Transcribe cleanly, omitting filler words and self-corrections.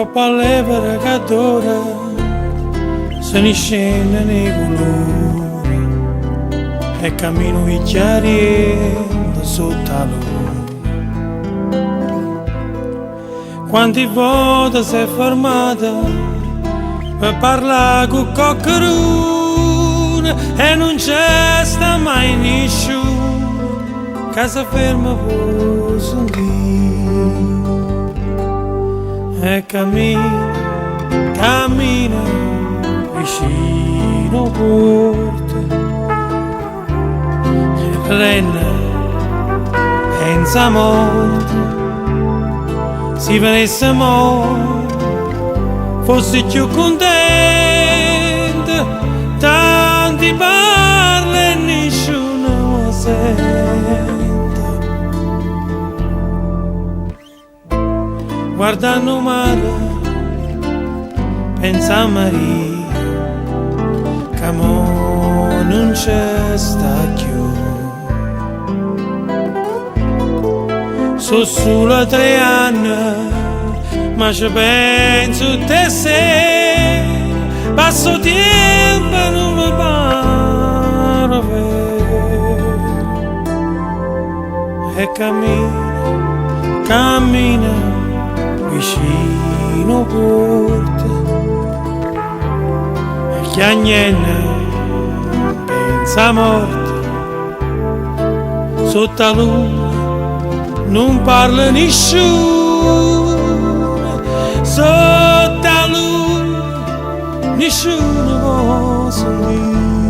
coppa all'evera che adora, se ne scende nei colori e cammino chiariendo sotto la luna. Quanti volte si è fermata per parlare con qualcuno e non c'è sta mai nessuno che si ferma per sentire. E cammina, cammina vicino porta e renna pensa morte, si venisse morte fossi più contenta, tanti parla e nessuno mi sente. Guardando mare, pensa a Maria, che mo non c'è sta più. Sono solo 3 anni, ma ci penso te sei, passo tempo e non mi pare vero. E cammina, cammina vicino porta e chi a niente pensa a morte, sotto la luna non parla nessuno, sotto la luna nessuno può sentire.